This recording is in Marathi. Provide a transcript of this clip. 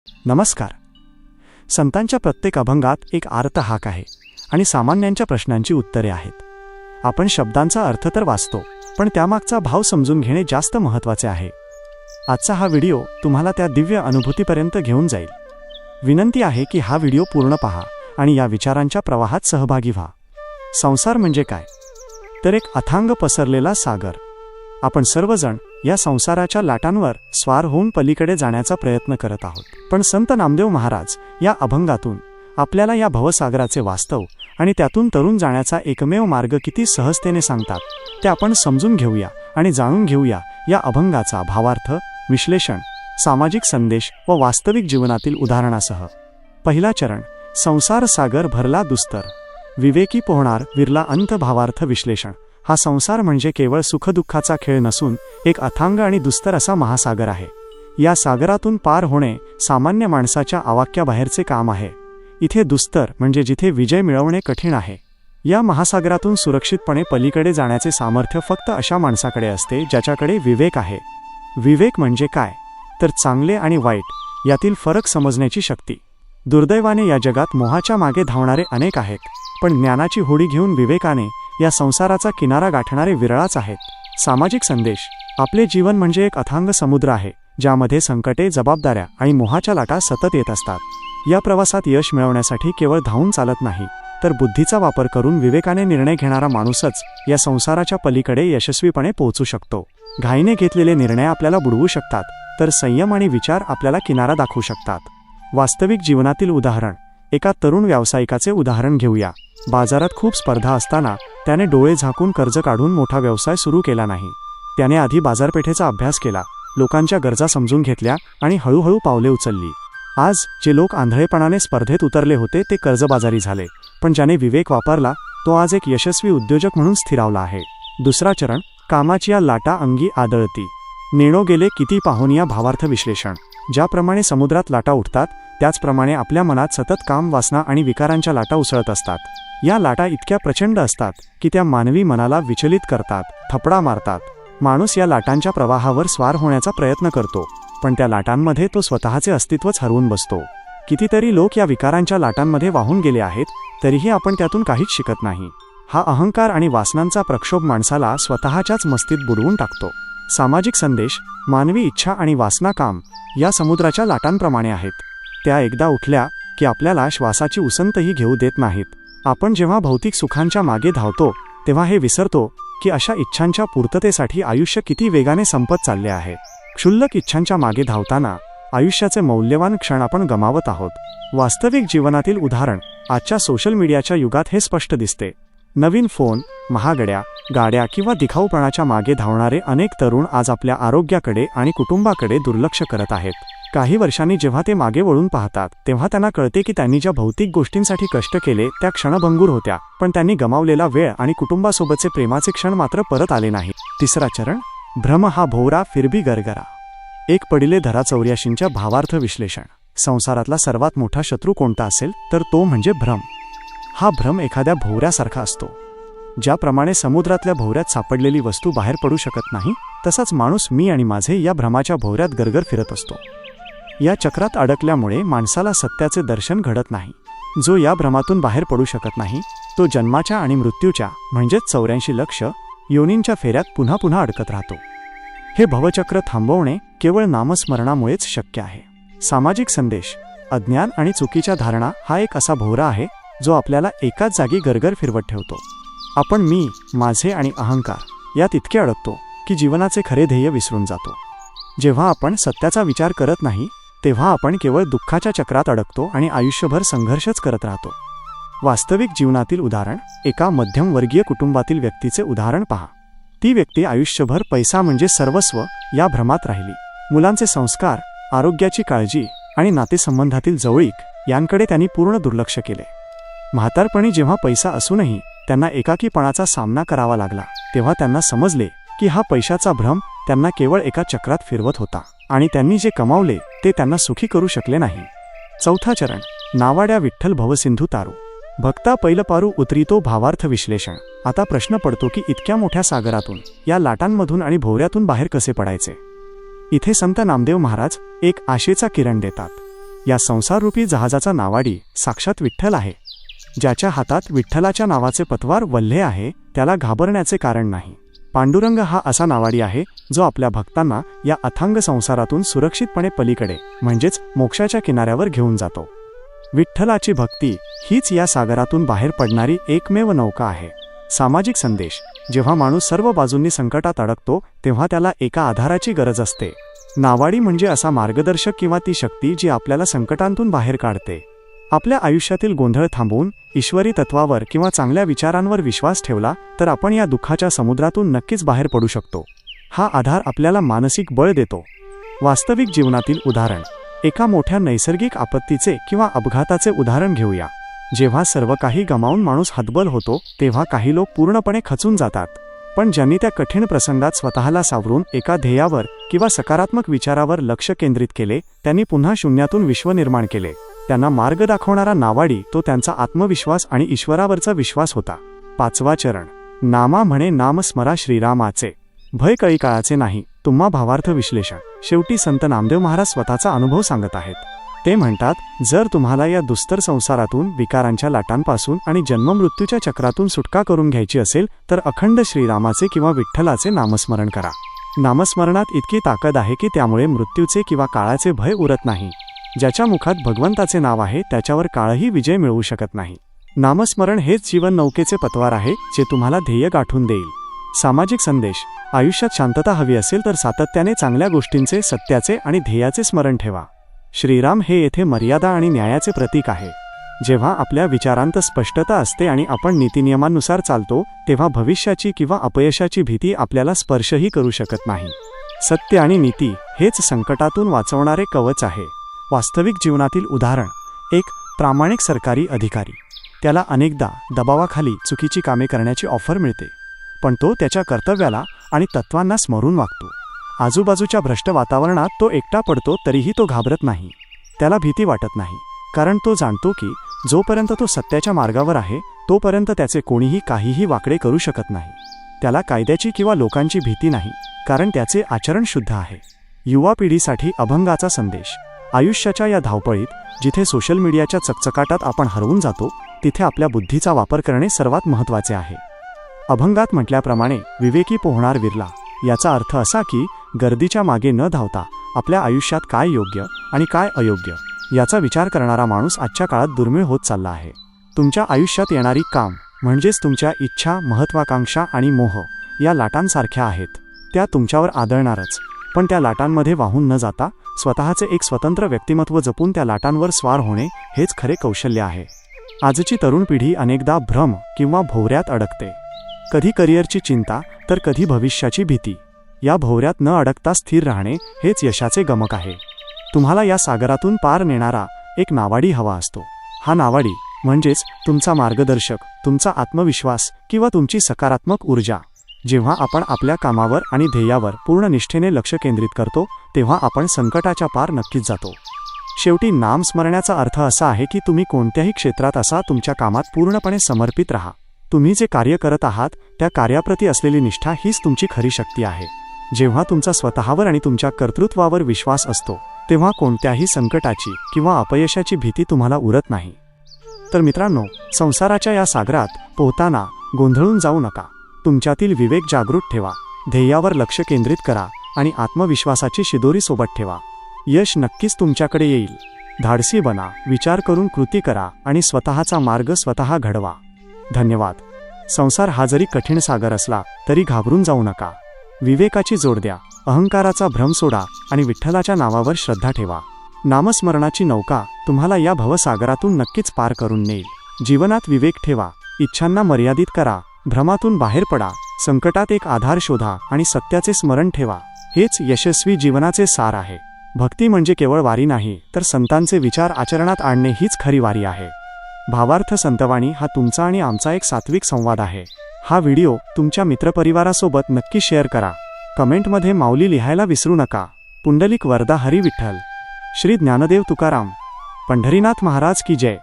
नमस्कार. संतांच्या प्रत्येक अभंगात एक आर्त हाक आहे आणि सामान्यांच्या प्रश्नांची उत्तरे आहेत. आपण शब्दांचा अर्थ तर वाचतो, पण त्यामागचा भाव समजून घेणे जास्त महत्त्वाचे आहे. आजचा हा व्हिडिओ तुम्हाला त्या दिव्य अनुभूतीपर्यंत घेऊन जाईल. विनंती आहे की हा व्हिडिओ पूर्ण पहा आणि या विचारांच्या प्रवाहात सहभागी व्हा. संसार म्हणजे काय? तर एक अथांग पसरलेला सागर. आपण सर्वजण या संसाराच्या लाटांवर स्वार होऊन पलीकडे जाण्याचा प्रयत्न करत आहोत. पण संत नामदेव महाराज या अभंगातून आपल्याला या भवसागराचे वास्तव आणि त्यातून तरुण जाण्याचा एकमेव मार्ग किती सहजतेने सांगतात ते आपण समजून घेऊया आणि जाणून घेऊया या अभंगाचा भावार्थ, विश्लेषण, सामाजिक संदेश व वास्तविक जीवनातील उदाहरणासह. पहिला चरण. संसार सागर भरला दुस्तर, विवेकी पोहणार विरला अंत. भावार्थ, विश्लेषण. हा संसार म्हणजे केवळ सुखदुःखाचा खेळ नसून एक अथांग आणि दुस्तर असा महासागर आहे. या सागरातून पार होणे सामान्य माणसाच्या आवाक्याबाहेरचे काम आहे. इथे दुस्तर म्हणजे जिथे विजय मिळवणे कठीण आहे. या महासागरातून सुरक्षितपणे पलीकडे जाण्याचे सामर्थ्य फक्त अशा माणसाकडे असते ज्याच्याकडे विवेक आहे. विवेक म्हणजे काय? तर चांगले आणि वाईट यातील फरक समजण्याची शक्ती. दुर्दैवाने या जगात मोहाच्या मागे धावणारे अनेक आहेत, पण ज्ञानाची होडी घेऊन विवेकाने या संसाराचा किनारा गाठणारे विरळाच आहेत. सामाजिक संदेश. आपले जीवन म्हणजे एक अथांग समुद्र आहे, ज्यामध्ये संकटे, जबाबदाऱ्या आणि मोहाच्या लाटा सतत येत असतात. या प्रवासात यश मिळवण्यासाठी केवळ धावून चालत नाही, तर बुद्धीचा वापर करून विवेकाने निर्णय घेणारा माणूसच या संसाराच्या पलीकडे यशस्वीपणे पोहोचू शकतो. घाईने घेतलेले निर्णय आपल्याला बुडवू शकतात, तर संयम आणि विचार आपल्याला किनारा दाखवू शकतात. वास्तविक जीवनातील उदाहरण. एका तरुण व्यावसायिकाचे उदाहरण घेऊया. बाजारात खूप स्पर्धा असताना त्याने डोळे झाकून कर्ज काढून मोठा व्यवसाय सुरू केला नाही. त्याने आधी बाजारपेठेचा अभ्यास केला, लोकांच्या गरजा समजून घेतल्या आणि हळूहळू पावले उचलली. आज जे लोक आंधळेपणाने स्पर्धेत उतरले होते ते कर्जबाजारी झाले, पण ज्याने विवेक वापरला तो आज एक यशस्वी उद्योजक म्हणून स्थिरावला आहे. दुसरा चरण. कामाची या लाटा अंगी आदळती, नेणो गेले किती पाहून. या भावार्थ, विश्लेषण. ज्याप्रमाणे समुद्रात लाटा उठतात त्याचप्रमाणे आपल्या मनात सतत काम, वासना आणि विकारांच्या लाटा उसळत असतात. या लाटा इतक्या प्रचंड असतात की त्या मानवी मनाला विचलित करतात, थपडा मारतात. माणूस या लाटांच्या प्रवाहावर स्वार होण्याचा प्रयत्न करतो, पण त्या लाटांमध्ये तो स्वतःचे अस्तित्वच हरवून बसतो. कितीतरी लोक या विकारांच्या लाटांमध्ये वाहून गेले आहेत, तरीही आपण त्यातून काहीच शिकत नाही. हा अहंकार आणि वासनांचा प्रक्षोभ माणसाला स्वतःच्याच मस्तीत बुडवून टाकतो. सामाजिक संदेश. मानवी इच्छा आणि वासना काम या समुद्राच्या लाटांप्रमाणे आहेत. त्या एकदा उठल्या की आपल्याला श्वासाची उसंतही घेऊ देत नाहीत. आपण जेव्हा भौतिक सुखांच्या मागे धावतो तेव्हा हे विसरतो की अशा इच्छांच्या पूर्ततेसाठी आयुष्य किती वेगाने संपत चालले आहे. क्षुल्लक इच्छांच्या मागे धावताना आयुष्याचे मौल्यवान क्षण आपण गमावत आहोत. वास्तविक जीवनातील उदाहरण. आजच्या सोशल मीडियाच्या युगात हे स्पष्ट दिसते. नवीन फोन, महागड्या गाड्या किंवा दिखाऊपणाच्या मागे धावणारे अनेक तरुण आज आपल्या आरोग्याकडे आणि कुटुंबाकडे दुर्लक्ष करत आहेत. काही वर्षांनी जेव्हा ते मागे वळून पाहतात तेव्हा त्यांना कळते की त्यांनी ज्या भौतिक गोष्टींसाठी कष्ट केले त्या क्षणभंगूर होत्या, पण त्यांनी गमावलेला वेळ आणि कुटुंबासोबतचे प्रेमाचे क्षण मात्र परत आले नाही. तिसरा चरण. भ्रम हा भोवरा फिरबी गरगरा, एक पडिले धरा 84. भावार्थ, विश्लेषण. संसारातला सर्वात मोठा शत्रू कोणता असेल तर तो म्हणजे भ्रम. हा भ्रम एखाद्या भोवऱ्यासारखा असतो. ज्याप्रमाणे समुद्रातल्या भोवऱ्यात सापडलेली वस्तू बाहेर पडू शकत नाही, तसाच माणूस मी आणि माझे या भ्रमाच्या भोवऱ्यात गरगर फिरत असतो. या चक्रात अडकल्यामुळे माणसाला सत्याचे दर्शन घडत नाही. जो या भ्रमातून बाहेर पडू शकत नाही तो जन्माच्या आणि मृत्यूच्या म्हणजेच 84 लक्ष योनींच्या फेऱ्यात पुन्हा पुन्हा अडकत राहतो. हे भवचक्र थांबवणे केवळ नामस्मरणामुळेच शक्य आहे. सामाजिक संदेश. अज्ञान आणि चुकीच्या धारणा हा एक असा भोवरा आहे जो आपल्याला एकाच जागी गरगर फिरवत ठेवतो. आपण मी, माझे आणि अहंकार यात इतके अडकतो की जीवनाचे खरे ध्येय विसरून जातो. जेव्हा आपण सत्याचा विचार करत नाही तेव्हा आपण केवळ दुःखाच्या चक्रात अडकतो आणि आयुष्यभर संघर्षच करत राहतो. वास्तविक जीवनातील उदाहरण. एका मध्यमवर्गीय कुटुंबातील व्यक्तीचे उदाहरण पहा. ती व्यक्ती आयुष्यभर पैसा म्हणजे सर्वस्व या भ्रमात राहिली. मुलांचे संस्कार, आरोग्याची काळजी आणि नातेसंबंधातील जवळीक यांकडे त्यांनी पूर्ण दुर्लक्ष केले. म्हातारपणी जेव्हा पैसा असूनही त्यांना एकाकीपणाचा सामना करावा लागला तेव्हा त्यांना समजले की हा पैशाचा भ्रम त्यांना केवळ एका चक्रात फिरवत होता आणि त्यांनी जे कमावले ते त्यांना सुखी करू शकले नाही. चौथा चरण. नावाड्या विठ्ठल भवसिंधू तारू, भक्ता पैलपारू उतरितो. भावार्थ, विश्लेषण. आता प्रश्न पडतो की इतक्या मोठ्या सागरातून, या लाटांमधून आणि भोवऱ्यातून बाहेर कसे पडायचे. इथे संत नामदेव महाराज एक आशेचा किरण देतात. या संसाररूपी जहाजाचा नावाडी साक्षात विठ्ठल आहे. ज्याच्या हातात विठ्ठलाच्या नावाचे पतवार वल्हे आहे त्याला घाबरण्याचे कारण नाही. पांडुरंग हा असा नावाडी आहे जो आपल्या भक्तांना या अथांग संसारातून सुरक्षितपणे पलीकडे म्हणजेच मोक्षाच्या किनाऱ्यावर घेऊन जातो. विठ्ठलाची भक्ती हीच या सागरातून बाहेर पडणारी एकमेव नौका आहे. सामाजिक संदेश. जेव्हा माणूस सर्व बाजूंनी संकटात अडकतो तेव्हा त्याला एका आधाराची गरज असते. नावाडी म्हणजे असा मार्गदर्शक किंवा ती शक्ती जी आपल्याला संकटांतून बाहेर काढते. आपल्या आयुष्यातील गोंधळ थांबवून ईश्वरी तत्वावर किंवा चांगल्या विचारांवर विश्वास ठेवला तर आपण या दुःखाच्या समुद्रातून नक्कीच बाहेर पडू शकतो. हा आधार आपल्याला मानसिक बळ देतो. वास्तविक जीवनातील उदाहरण. एका मोठ्या नैसर्गिक आपत्तीचे किंवा अपघाताचे उदाहरण घेऊया. जेव्हा सर्व काही गमावून माणूस हतबल होतो तेव्हा काही लोक पूर्णपणे खचून जातात. पण ज्यांनी त्या कठीण प्रसंगात स्वतःला सावरून एका ध्येयावर किंवा सकारात्मक विचारावर लक्ष केंद्रित केले त्यांनी पुन्हा शून्यातून विश्व निर्माण केले. त्यांना मार्ग दाखवणारा नावाडी तो त्यांचा आत्मविश्वास आणि ईश्वरावरचा विश्वास होता. 5वा चरण. नामा म्हणे नाम स्मरा श्रीरामाचे, भय कळी काळाचे नाही. तुम्हा भावार्थ विश्लेषण. शेवटी संत नामदेव महाराज स्वतःचा अनुभव सांगत आहेत. ते म्हणतात, जर तुम्हाला या दुस्तर संसारातून विकारांच्या लाटांपासून आणि जन्ममृत्यूच्या चक्रातून सुटका करून घ्यायची असेल तर अखंड श्रीरामाचे किंवा विठ्ठलाचे नामस्मरण करा. नामस्मरणात इतकी ताकद आहे की त्यामुळे मृत्यूचे किंवा काळाचे भय उरत नाही. ज्याच्या मुखात भगवंताचे नाव आहे त्याच्यावर काळही विजय मिळवू शकत नाही. नामस्मरण हेच जीवन नौकेचे पतवार आहे जे तुम्हाला ध्येय गाठून देईल. सामाजिक संदेश. आयुष्यात शांतता हवी असेल तर सातत्याने चांगल्या गोष्टींचे, सत्याचे आणि ध्येयाचे स्मरण ठेवा. श्रीराम हे येथे मर्यादा आणि न्यायाचे प्रतीक आहे. जेव्हा आपल्या विचारांत स्पष्टता असते आणि आपण नीतिनियमांनुसार चालतो तेव्हा भविष्याची किंवा अपयशाची भीती आपल्याला स्पर्शही करू शकत नाही. सत्य आणि नीती हेच संकटातून वाचवणारे कवच आहे. वास्तविक जीवनातील उदाहरण. एक प्रामाणिक सरकारी अधिकारी. त्याला अनेकदा दबावाखाली चुकीची कामे करण्याची ऑफर मिळते, पण तो त्याच्या कर्तव्याला आणि तत्वांना स्मरून वागतो. आजूबाजूच्या भ्रष्ट वातावरणात तो एकटा पडतो तरीही तो घाबरत नाही. त्याला भीती वाटत नाही, कारण तो जाणतो की जोपर्यंत तो सत्याच्या मार्गावर आहे तोपर्यंत त्याचे कोणीही काहीही वाकडे करू शकत नाही. त्याला कायद्याची किंवा लोकांची भीती नाही, कारण त्याचे आचरण शुद्ध आहे. युवा पिढीसाठी अभंगाचा संदेश. आयुष्याच्या या धावपळीत जिथे सोशल मीडियाच्या चकचकाटात आपण हरवून जातो तिथे आपल्या बुद्धीचा वापर करणे सर्वात महत्त्वाचे आहे. अभंगात म्हटल्याप्रमाणे विवेकी पोहणार विरला. याचा अर्थ असा की गर्दीच्या मागे न धावता आपल्या आयुष्यात काय योग्य आणि काय अयोग्य याचा विचार करणारा माणूस आजच्या काळात दुर्मिळ होत चालला आहे. तुमच्या आयुष्यात येणारी काम म्हणजेच तुमच्या इच्छा, महत्त्वाकांक्षा आणि मोह या लाटांसारख्या आहेत. त्या तुमच्यावर आदळणारच, पण त्या लाटांमध्ये वाहून न जाता स्वतःचे एक स्वतंत्र व्यक्तिमत्व जपून त्या लाटांवर स्वार होणे हेच खरे कौशल्य आहे. आजची तरुण पिढी अनेकदा भ्रम किंवा भोवऱ्यात अडकते. कधी करिअरची चिंता तर कधी भविष्याची भीती. या भोवऱ्यात न अडकता स्थिर राहणे हेच यशाचे गमक आहे. तुम्हाला या सागरातून पार नेणारा एक नावाडी हवा असतो. हा नावाडी म्हणजेच तुमचा मार्गदर्शक, तुमचा आत्मविश्वास किंवा तुमची सकारात्मक ऊर्जा. जेव्हा आपण आपल्या कामावर आणि ध्येयावर पूर्ण निष्ठेने लक्ष केंद्रित करतो तेव्हा आपण संकटाच्या पार नक्कीच जातो. शेवटी नाम स्मरण्याचा अर्थ असा आहे की तुम्ही कोणत्याही क्षेत्रात असा तुमच्या कामात पूर्णपणे समर्पित राहा. तुम्ही जे कार्य करत आहात त्या कार्याप्रती असलेली निष्ठा हीच तुमची खरी शक्ती आहे. जेव्हा तुमचा स्वतःवर आणि तुमच्या कर्तृत्वावर विश्वास असतो तेव्हा कोणत्याही संकटाची किंवा अपयशाची भीती तुम्हाला उरत नाही. तर मित्रांनो, संसाराच्या या सागरात पोहताना गोंधळून जाऊ नका. तुमच्यातील विवेक जागृत ठेवा, ध्येयावर लक्ष केंद्रित करा आणि आत्मविश्वासाची शिदोरी सोबत ठेवा. यश नक्कीच तुमच्याकडे येईल. धाडसी बना, विचार करून कृती करा आणि स्वतःचा मार्ग स्वतः घडवा. धन्यवाद. संसार हा जरी कठीण सागर असला तरी घाबरून जाऊ नका. विवेकाची जोड द्या, अहंकाराचा भ्रम सोडा आणि विठ्ठलाच्या नावावर श्रद्धा ठेवा. नामस्मरणाची नौका तुम्हाला या भवसागरातून नक्कीच पार करून नेईल. जीवनात विवेक ठेवा, इच्छांना मर्यादित करा, भ्रमातून बाहेर पडा, संकटात एक आधार शोधा आणि सत्याचे स्मरण ठेवा. हेच यशस्वी जीवनाचे सार आहे. भक्ती म्हणजे केवळ वारी नाही तर संतांचे विचार आचरणात आणणे हीच खरी वारी आहे. भावार्थ संतवाणी हा तुमचा आणि आमचा एक सात्विक संवाद आहे. हा व्हिडिओ तुमच्या मित्रपरिवारासोबत नक्की शेअर करा. कमेंटमध्ये माऊली लिहायला विसरू नका. पुंडलिक वरदा हरी विठ्ठल. श्री ज्ञानदेव तुकाराम. पंढरीनाथ महाराज की जय.